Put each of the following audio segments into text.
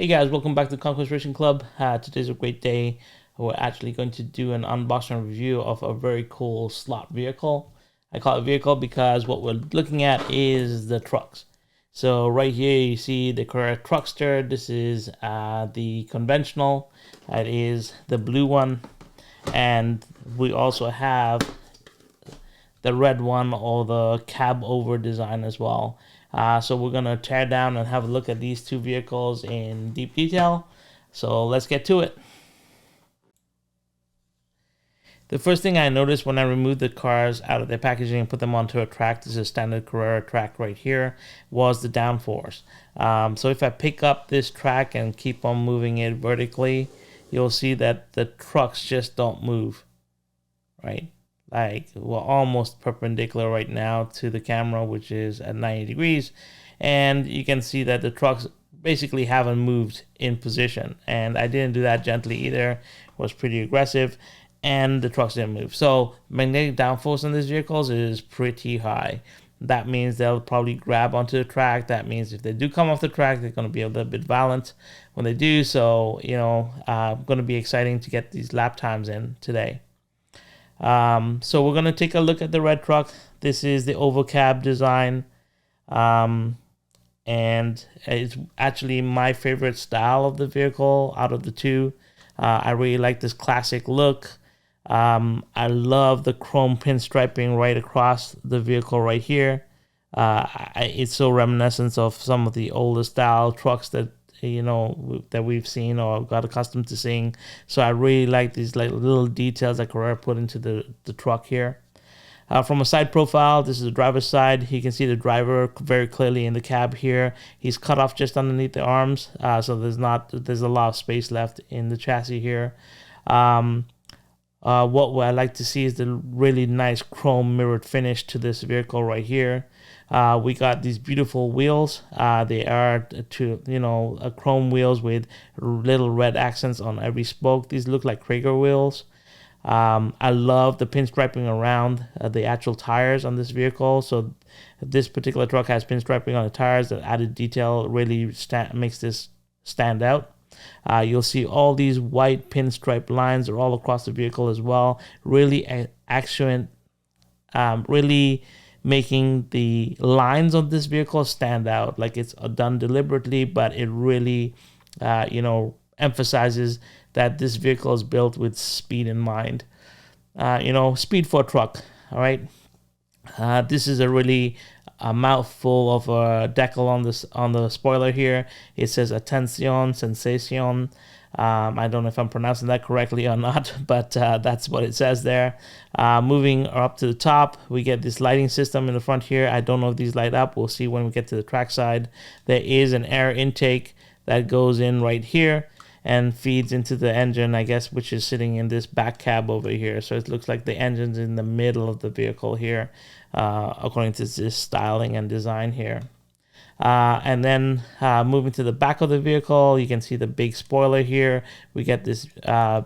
Hey guys, welcome back to Conquest Racing Club. Today's a great day. We're actually going to do an unboxing review of a very cool slot vehicle. I call it vehicle because what we're looking at is the trucks. So right here you see the Carrera Truckster. This is the conventional. That is the blue one. And we also have the red one, or the cab over design as well. So we're going to tear down and have a look at these two vehicles in deep detail. So let's get to it. The first thing I noticed when I removed the cars out of their packaging and put them onto a track, this is a standard Carrera track right here, was the downforce. So if I pick up this track and keep on moving it vertically, you'll see that the trucks just don't move, right? Like, we're almost perpendicular right now to the camera, which is at 90 degrees, and you can see that the trucks basically haven't moved in position. And I didn't do that gently either. It was pretty aggressive, and the trucks didn't move. So magnetic downforce on these vehicles is pretty high. That means they'll probably grab onto the track. That means if they do come off the track, they're going to be a little bit violent when they do. So, going to be exciting to get these lap times in today. So we're going to take a look at the red truck. This is the Overcab design. And it's actually my favorite style of the vehicle out of the two. I really like this classic look. I love the chrome pinstriping right across the vehicle right here. It's so reminiscent of some of the older style trucks that that we've seen or got accustomed to seeing. So I really like these little details that Carrera put into the truck here. From a side profile, this is the driver's side. You can see the driver very clearly in the cab here. He's cut off just underneath the arms, so there's a lot of space left in the chassis here. What I like to see is the really nice chrome mirrored finish to this vehicle right here. We got these beautiful wheels. They are chrome wheels with little red accents on every spoke. These look like Traeger wheels. I love the pinstriping around the actual tires on this vehicle. So this particular truck has pinstriping on the tires. That added detail really makes this stand out. You'll see all these white pinstripe lines are all across the vehicle as well. Really accent, really making the lines of this vehicle stand out. Like, it's done deliberately, but it really, emphasizes that this vehicle is built with speed in mind. Speed for a truck, all right? This is a mouthful of a decal on the spoiler here. It says Attention, Sensation. I don't know if I'm pronouncing that correctly or not, but that's what it says there. Moving up to the top, we get this lighting system in the front here. I don't know if these light up. We'll see when we get to the track side. There is an air intake that goes in right here and feeds into the engine, I guess, which is sitting in this back cab over here. So it looks like the engine's in the middle of the vehicle here, according to this styling and design here. And then moving to the back of the vehicle, you can see the big spoiler here. We get this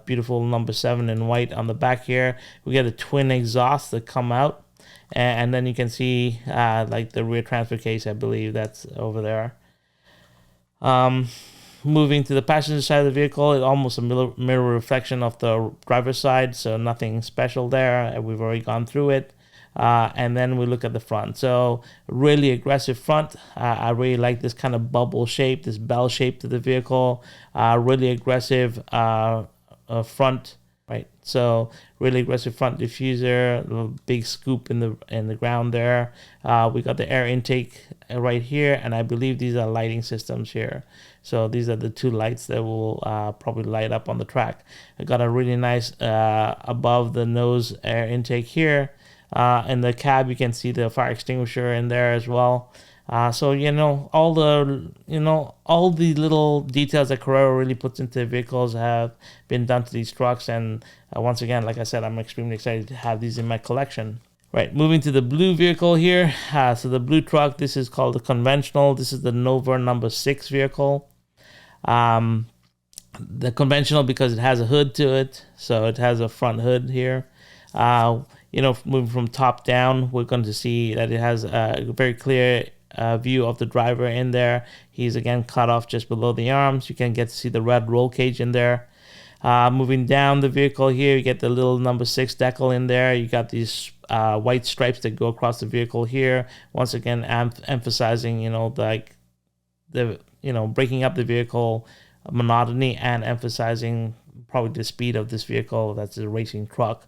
beautiful number 7 in white on the back here. We get a twin exhaust that come out. And then you can see like the rear transfer case, I believe that's over there. Moving to the passenger side of the vehicle, it's almost a mirror reflection of the driver's side, so nothing special there. We've already gone through it. And then we look at the front. So really aggressive front. I really like this kind of bubble shape, this bell shape to the vehicle. Really aggressive front, right? So really aggressive front diffuser, a big scoop in the ground there. We got the air intake right here, and I believe these are lighting systems here. So these are the two lights that will probably light up on the track. I got a really nice above the nose air intake here. In the cab, you can see the fire extinguisher in there as well. So all the little details that Carrera really puts into the vehicles have been done to these trucks. And once again, like I said, I'm extremely excited to have these in my collection. Right, moving to the blue vehicle here. So the blue truck, this is called the conventional. This is the Nova number 6 vehicle. The conventional, because it has a hood to it, so it has a front hood here. Moving from top down, we're going to see that it has a very clear view of the driver in there. He's again cut off just below the arms. You can get to see the red roll cage in there. Moving down the vehicle here, you get the little number 6 decal in there. You got these white stripes that go across the vehicle here. Once again, emphasizing, breaking up the vehicle monotony and emphasizing probably the speed of this vehicle. That's a racing truck.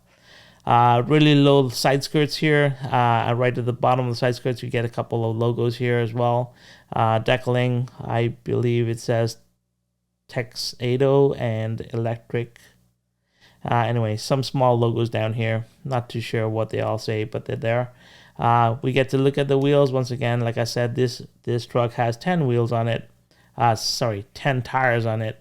Really low side skirts here. Right at the bottom of the side skirts, you get a couple of logos here as well. Decaling, I believe it says Texado and Electric. Anyway, some small logos down here. Not too sure what they all say, but they're there. We get to look at the wheels. Once again, like I said, this truck has 10 wheels on it. 10 tires on it.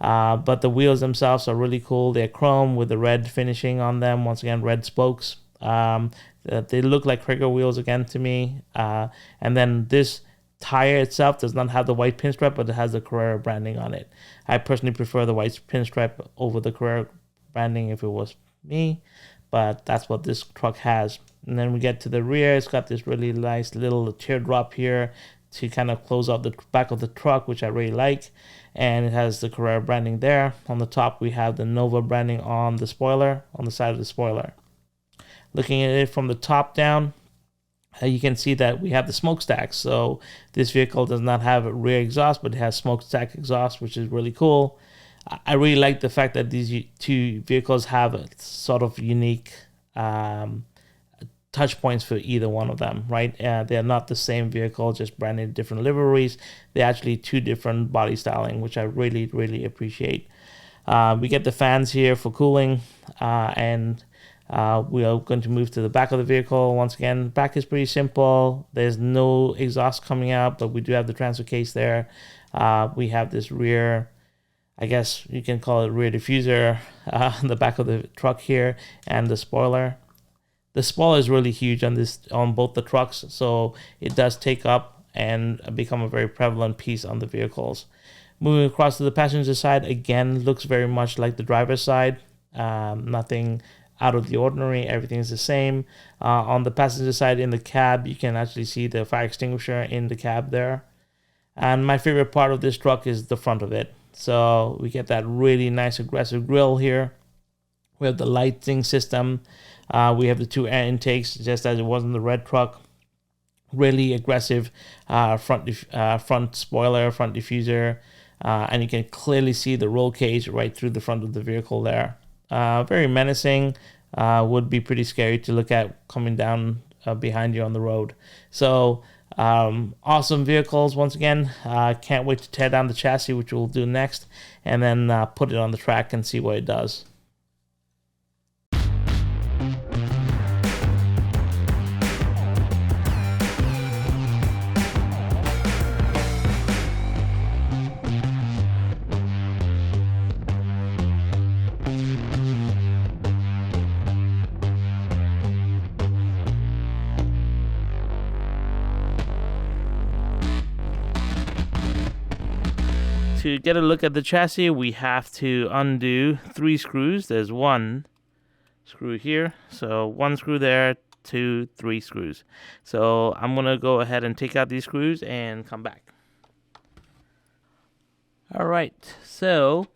But the wheels themselves are really cool. They're chrome with the red finishing on them. Once again, red spokes. They look like Traeger wheels again to me. And then this tire itself does not have the white pinstripe, but it has the Carrera branding on it. I personally prefer the white pinstripe over the Carrera branding if it was me, but that's what this truck has. And then we get to the rear. It's got this really nice little teardrop here to kind of close out the back of the truck, which I really like. And it has the Carrera branding there. On the top, we have the Nova branding on the spoiler, on the side of the spoiler. Looking at it from the top down, you can see that we have the smokestacks. So this vehicle does not have a rear exhaust, but it has smokestack exhaust, which is really cool. I really like the fact that these two vehicles have a sort of unique touch points for either one of them, right? They're not the same vehicle, just branded different liveries. They're actually two different body styling, which I really, really appreciate. We get the fans here for cooling, and we are going to move to the back of the vehicle. Once again, back is pretty simple. There's no exhaust coming out, but we do have the transfer case there. We have this rear, I guess you can call it rear diffuser, on the back of the truck here, and the spoiler. The spoiler is really huge on both the trucks, so it does take up and become a very prevalent piece on the vehicles. Moving across to the passenger side, again, looks very much like the driver's side. Nothing out of the ordinary. Everything is the same. On the passenger side in the cab, you can actually see the fire extinguisher in the cab there. And my favorite part of this truck is the front of it. So we get that really nice aggressive grille here. We have the lighting system. We have the two air intakes, just as it was in the red truck. Really aggressive front spoiler, front diffuser. And you can clearly see the roll cage right through the front of the vehicle there. Very menacing. Would be pretty scary to look at coming down behind you on the road. So awesome vehicles once again. Can't wait to tear down the chassis, which we'll do next, and then put it on the track and see what it does. To get a look at the chassis, we have to undo 3 screws. There's 1 screw here, so 1 screw there, 2, 3 screws. So I'm going to go ahead and take out these screws and come back. Alright, so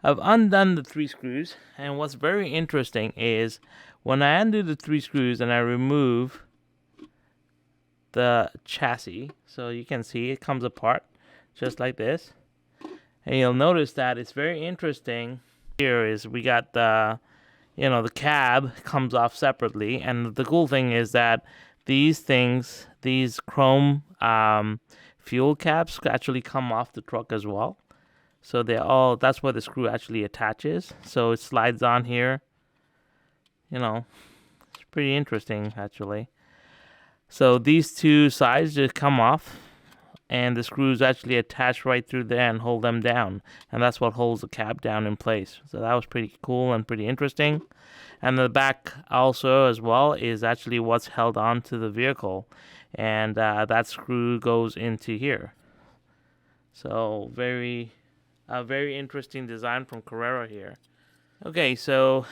I've undone the 3 screws, and what's very interesting is when I undo the 3 screws and I remove the chassis, so you can see it comes apart just like this. And you'll notice that it's very interesting. Here is we got the cab comes off separately, and the cool thing is that these chrome fuel caps actually come off the truck as well. So that's where the screw actually attaches. So it slides on here. It's pretty interesting actually. So these 2 sides just come off, and the screws actually attach right through there and hold them down, and that's what holds the cab down in place. So that was pretty cool and pretty interesting. And the back also as well is actually what's held on to the vehicle, and that screw goes into here. So very interesting design from Carrera here. Okay, so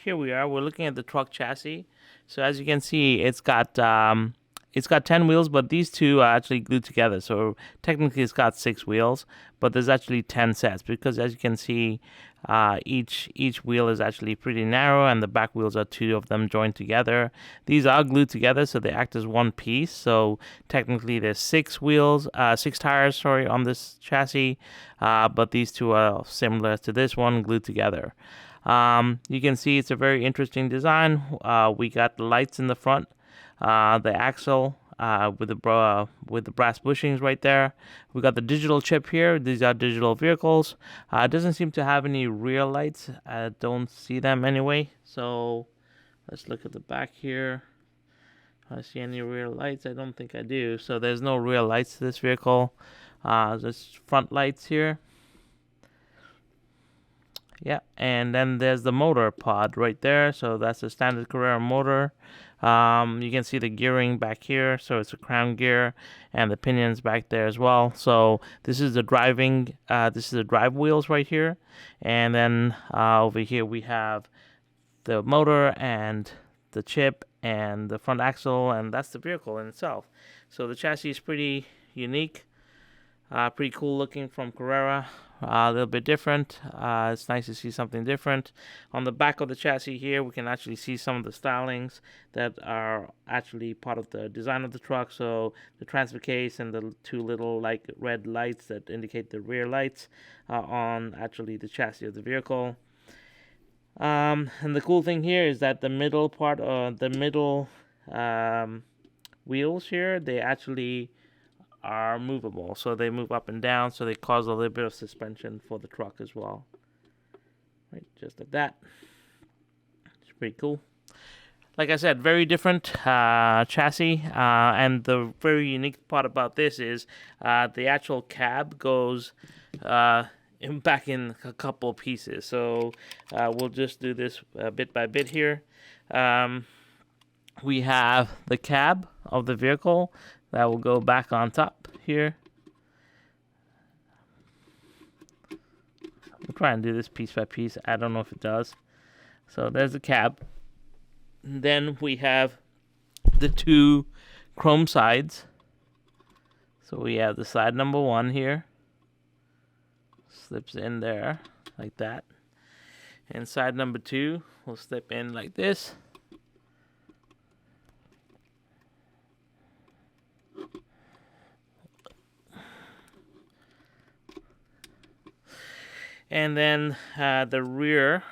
here we are. We're looking at the truck chassis. So as you can see, it's got it's got 10 wheels, but these two are actually glued together. So technically it's got 6 wheels, but there's actually 10 sets because, as you can see, each wheel is actually pretty narrow, and the back wheels are 2 of them joined together. These are glued together, so they act as one piece. So technically there's 6 wheels, 6 tires, sorry, on this chassis, but these two are similar to this one, glued together. You can see it's a very interesting design. We got the lights in the front, the axle with the brass bushings right there. We got the digital chip here. These are digital vehicles. It doesn't seem to have any rear lights. I don't see them anyway. So let's look at the back here. I see any rear lights? I don't think I do. So there's no rear lights to this vehicle. There's front lights here. Yeah, and then there's the motor pod right there. So that's a standard Carrera motor. You can see the gearing back here. So it's a crown gear, and the pinions back there as well. So this is the driving. This is the drive wheels right here, and then over here we have the motor and the chip and the front axle, and that's the vehicle in itself. So the chassis is pretty unique. Pretty cool looking from Carrera. A little bit different. It's nice to see something different. On the back of the chassis here, we can actually see some of the stylings that are actually part of the design of the truck. So the transfer case and the 2 little like red lights that indicate the rear lights on actually the chassis of the vehicle. And the cool thing here is that the middle part, the middle wheels here, they actually are movable, so they move up and down, so they cause a little bit of suspension for the truck as well. Right, just like that. It's pretty cool. Like I said, very different chassis, and the very unique part about this is the actual cab goes back in a couple pieces. So we'll just do this bit by bit here. We have the cab of the vehicle that will go back on top here. We'll try and do this piece by piece. I don't know if it does. So there's the cab. Then we have the 2 chrome sides. So we have the side number 1 here. Slips in there like that. And side number 2 will slip in like this. And then the rear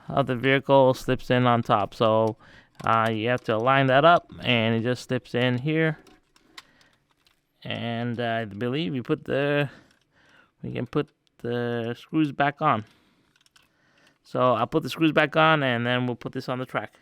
of the vehicle slips in on top. So you have to line that up, and it just slips in here. And I believe we can put the screws back on. So I'll put the screws back on, and then we'll put this on the track.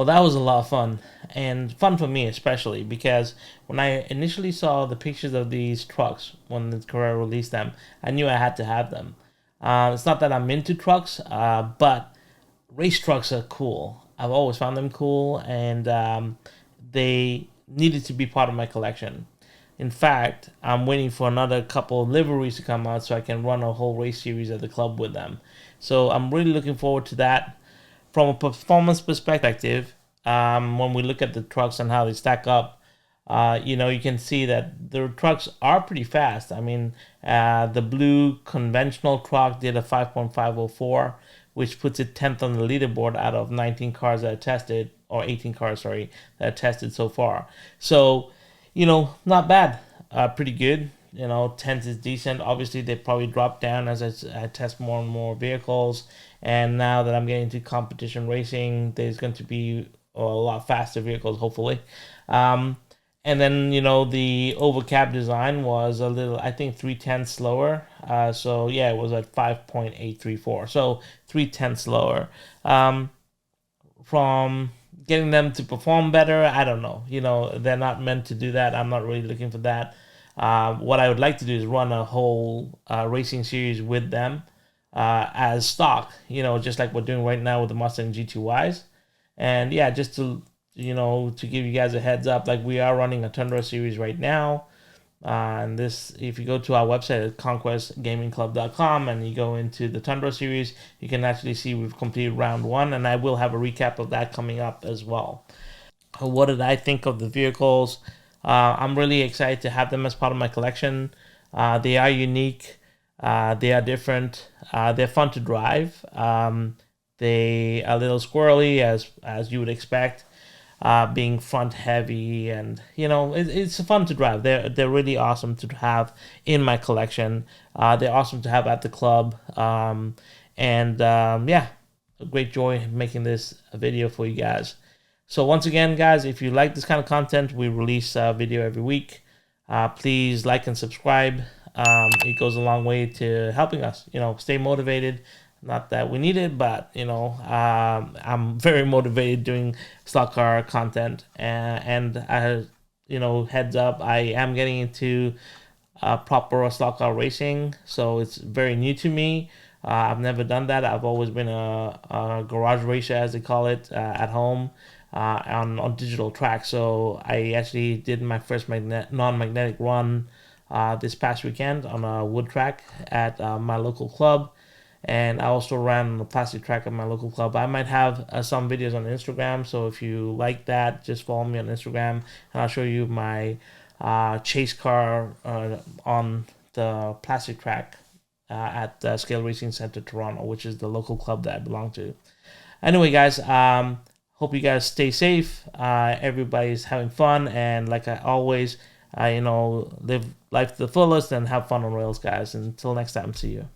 Well, that was a lot of fun, and fun for me especially because when I initially saw the pictures of these trucks when the Carrera released them, I knew I had to have them. It's not that I'm into trucks, but race trucks are cool. I've always found them cool, and they needed to be part of my collection. In fact, I'm waiting for another couple of liveries to come out so I can run a whole race series at the club with them. So I'm really looking forward to that. From a performance perspective, when we look at the trucks and how they stack up, you can see that the trucks are pretty fast. I mean, the blue conventional truck did a 5.504, which puts it 10th on the leaderboard out of 19 cars that I tested, or 18 cars, sorry, that I tested so far. So, not bad. Pretty good. 10th is decent. Obviously, they probably drop down as I test more and more vehicles. And now that I'm getting into competition racing, there's going to be a lot faster vehicles, hopefully. And then, the Overcab design was a little, I think, 3/10 slower. So, yeah, it was at 5.834. So, 3/10 slower. From getting them to perform better, I don't know. They're not meant to do that. I'm not really looking for that. What I would like to do is run a whole racing series with them as stock, just like we're doing right now with the Mustang GT-Ys. And yeah, just to give you guys a heads up, like we are running a Tundra series right now. And this, if you go to our website at conquestgamingclub.com and you go into the Tundra series, you can actually see we've completed round 1, and I will have a recap of that coming up as well. What did I think of the vehicles? I'm really excited to have them as part of my collection. They are unique. They are different. They're fun to drive. They are a little squirrely, as you would expect, being front heavy, and it's fun to drive. They're really awesome to have in my collection. They're awesome to have at the club, yeah, a great joy making this video for you guys. So once again, guys, if you like this kind of content, we release a video every week. Please like and subscribe. It goes a long way to helping us, stay motivated. Not that we need it, but I'm very motivated doing stock car content. And heads up, I am getting into proper stock car racing, so it's very new to me. I've never done that. I've always been a garage racer, as they call it, at home. On digital tracks. So I actually did my first non-magnetic run this past weekend on a wood track at my local club, and I also ran on a plastic track at my local club. I might have some videos on Instagram, so if you like that, just follow me on Instagram, and I'll show you my chase car on the plastic track at the Scale Racing Center Toronto, which is the local club that I belong to. Anyway, guys, hope you guys stay safe. Everybody's having fun, and like I always, live life to the fullest and have fun on rails, guys. Until next time, see you.